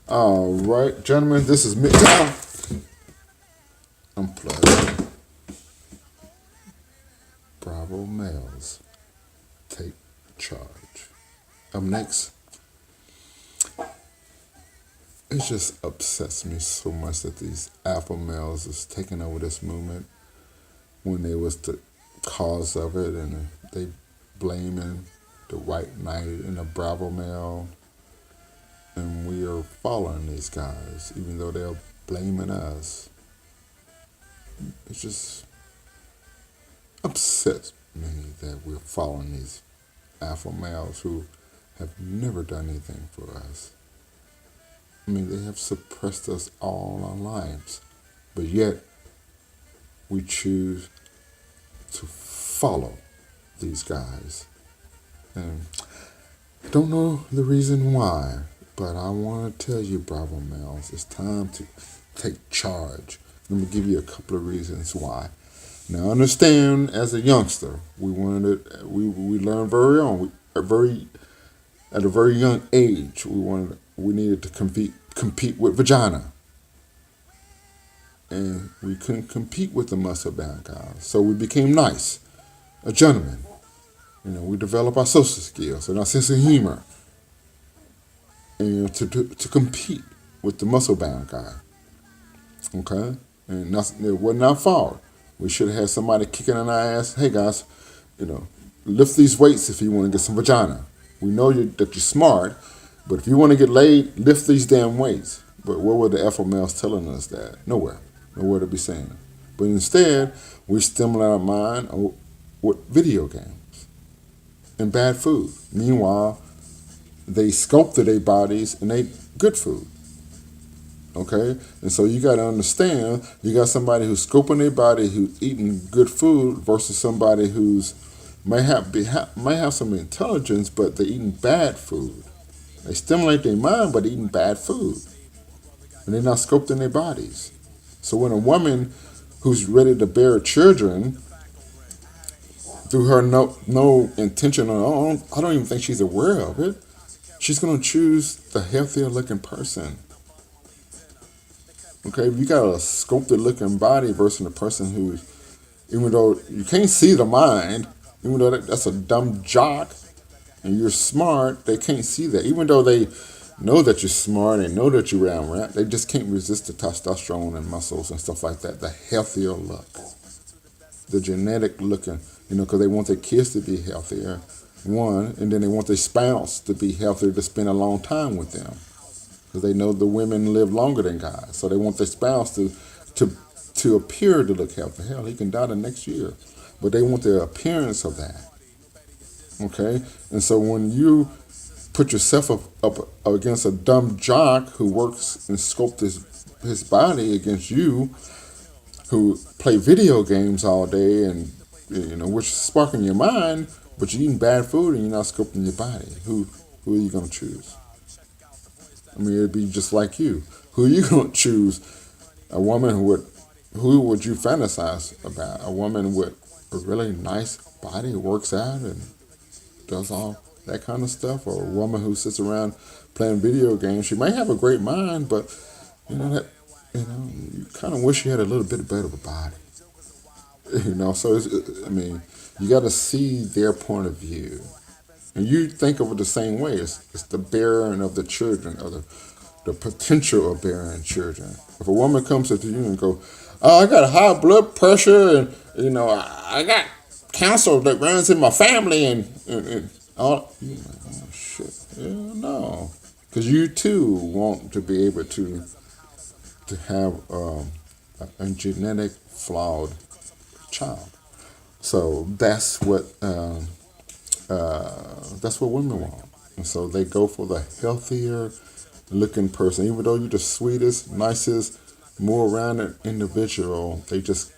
All right, gentlemen, this is MGTOW Unplugged. Bravo males, take charge. Up next, it just upsets me so much that these alpha males is taking over this movement when they was the cause of it, and they blaming the white knight and the Bravo male, and we are following these guys, even though they're blaming us. It just upsets me that we're following these alpha males who have never done anything for us. I mean, they have suppressed us all our lives, but yet we choose to follow these guys. And I don't know the reason why, but I want to tell you, Bravo males, it's time to take charge. Let me give you a couple of reasons why. Now, understand, as a youngster, we learned very young, at a very young age, we needed to compete with vagina, and we couldn't compete with the muscle bound guys. So we became nice, a gentleman. We developed our social skills and our sense of humor, and to compete with the muscle bound guy. Okay, and it wasn't our fault. We should have had somebody kicking in our ass. Hey guys, lift these weights if you want to get some vagina. We know that you're smart, but if you want to get laid, lift these damn weights. But where were the alpha males telling us that? Nowhere. Nowhere to be seen. But instead, we stimulate our mind with video games and bad food. Meanwhile, they sculpted their bodies and ate good food. Okay? And so you got to understand, you got somebody who's scoping their body, who's eating good food, versus somebody who's may have some intelligence, but they're eating bad food. They stimulate their mind, but eating bad food, and they're not sculpting their bodies. So when a woman who's ready to bear children, through her no intention on her own, I don't even think she's aware of it, she's going to choose the healthier looking person. Okay, if you got a sculpted looking body versus a person who's, even though you can't see the mind, even though that's a dumb jock and you're smart, they can't see that. Even though they know that you're smart and know that you're round rat, they just can't resist the testosterone and muscles and stuff like that. The healthier look, the genetic looking, because they want their kids to be healthier, one, and then they want their spouse to be healthier, to spend a long time with them, because they know the women live longer than guys, so they want their spouse to appear to look healthy. Hell, he can die the next year, but they want the appearance of that. Okay, and so when you put yourself up against a dumb jock who works and sculpts his body against you, who play video games all day and which is sparking your mind, but you're eating bad food and you're not sculpting your body, who are you going to choose? I mean, it'd be just like you. Who are you going to choose? A woman who would you fantasize about? A woman with a really nice body who works out and does all that kind of stuff, or a woman who sits around playing video games? She may have a great mind, but you kind of wish you had a little bit better of a body. So you got to see their point of view, and you think of it the same way. It's the bearing of the children, or the potential of bearing children. If a woman comes up to you and go, "Oh, I got high blood pressure, and I got cancer that runs in my family," and all, you're like, "Oh shit, yeah, no," because you too want to be able to have a genetic flawed child. So that's what women want, and so they go for the healthier looking person. Even though you're the sweetest, nicest, more rounded individual, they just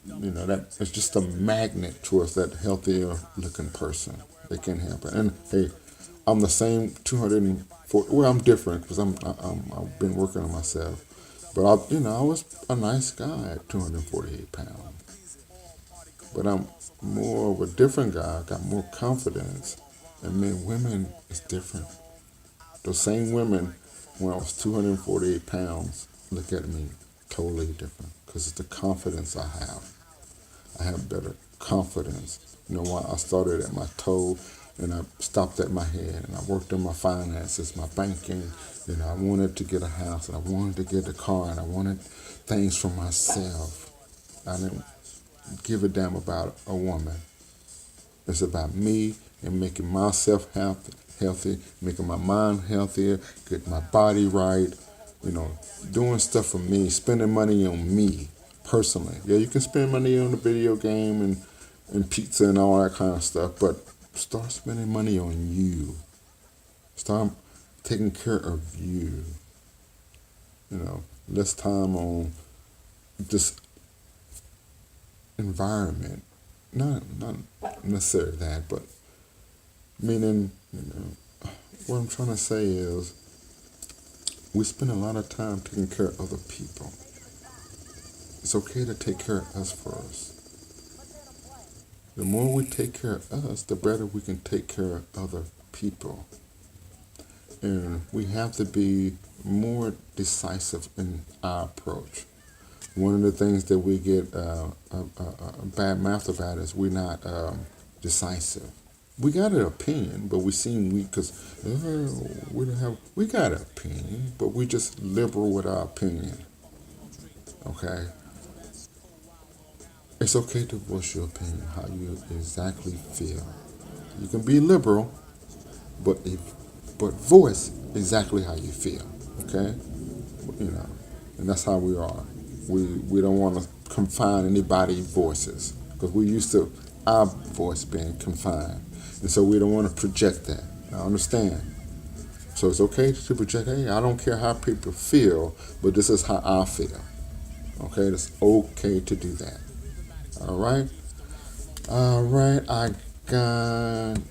that it's just a magnet towards that healthier looking person. They can't help it. And hey, I'm the same 240. Well, I'm different because I've been working on myself. But I was a nice guy at 248 pounds. But I'm more of a different guy. I got more confidence. And men, women is different. Those same women, when I was 248 pounds, look at me totally different because it's the confidence I have. I have better confidence. You know why? I started at my toe and I stopped at my head and I worked on my finances, my banking. You know, I wanted to get a house and I wanted to get a car and I wanted things for myself. I didn't give a damn about a woman. It's about me and making myself healthy, making my mind healthier, getting my body right, you know, doing stuff for me, spending money on me personally. Yeah, you can spend money on the video game and pizza and all that kind of stuff, but start spending money on you. Start taking care of you. You know, less time on this environment. Not necessarily that, but meaning, you know, what I'm trying to say is we spend a lot of time taking care of other people. It's okay to take care of us first. The more we take care of us, the better we can take care of other people. And we have to be more decisive in our approach. One of the things that we get a bad mouth about is we're not decisive. We got an opinion, but we seem weak because we got an opinion, but we just liberal with our opinion. Okay, it's okay to voice your opinion, how you exactly feel. You can be liberal, but voice exactly how you feel. Okay, you know, and that's how we are. We don't want to confine anybody's voices because we used to our voice being confined, and so we don't want to project that. I understand. So it's okay to project. Hey, I don't care how people feel, but this is how I feel. Okay, it's okay to do that. All right, all right. I got.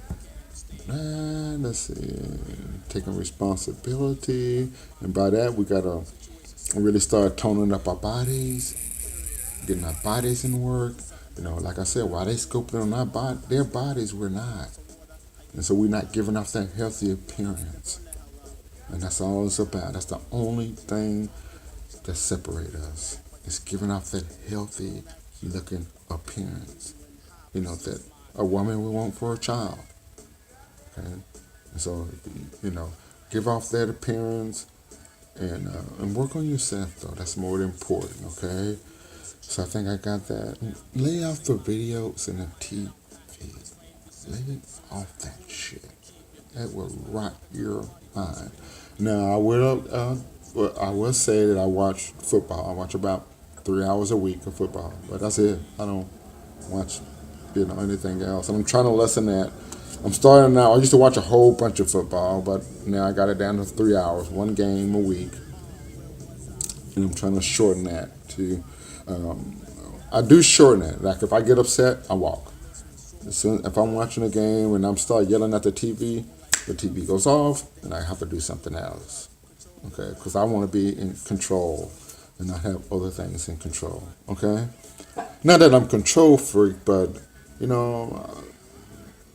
Let's see. Taking responsibility, and by that we gotta really start toning up our bodies, getting our bodies in work. You know, like I said, while they scoping on their bodies, we're not. And so we're not giving off that healthy appearance. And that's all it's about. That's the only thing that separates us. It's giving off that healthy looking appearance. You know, that a woman would want for a child. Okay? And so, you know, give off that appearance and work on yourself, though. That's more important, okay? So I think I got that. Lay off the videos and the TV. Lay off that shit. That will rot your mind. Now I will say that I watch football. I watch about 3 hours a week of football, but that's it. I don't watch, anything else. And I'm trying to lessen that. I'm starting now. I used to watch a whole bunch of football, but now I got it down to 3 hours, one game a week, and I'm trying to shorten that to. I do shorten it. Like if I get upset, I walk. If I'm watching a game and I'm start yelling at the TV goes off, and I have to do something else. Okay, because I want to be in control and not have other things in control. Okay, not that I'm control freak, but you know,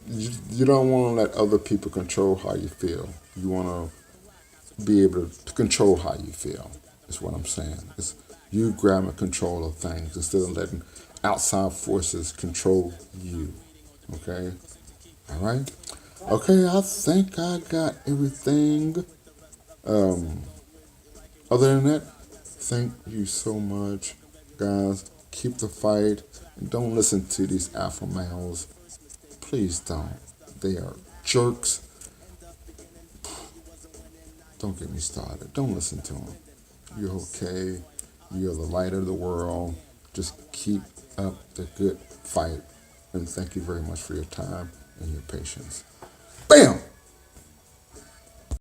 you don't want to let other people control how you feel. You want to be able to control how you feel. Is what I'm saying. It's you grabbing control of things instead of letting outside forces control you. Okay? All right? Okay, I think I got everything. Other than that, thank you so much, guys. Keep the fight. And don't listen to these alpha males. Please don't. They are jerks. Don't get me started. Don't listen to them. You're okay. You're the light of the world. Just keep up the good fight. And thank you very much for your time and your patience. Bam!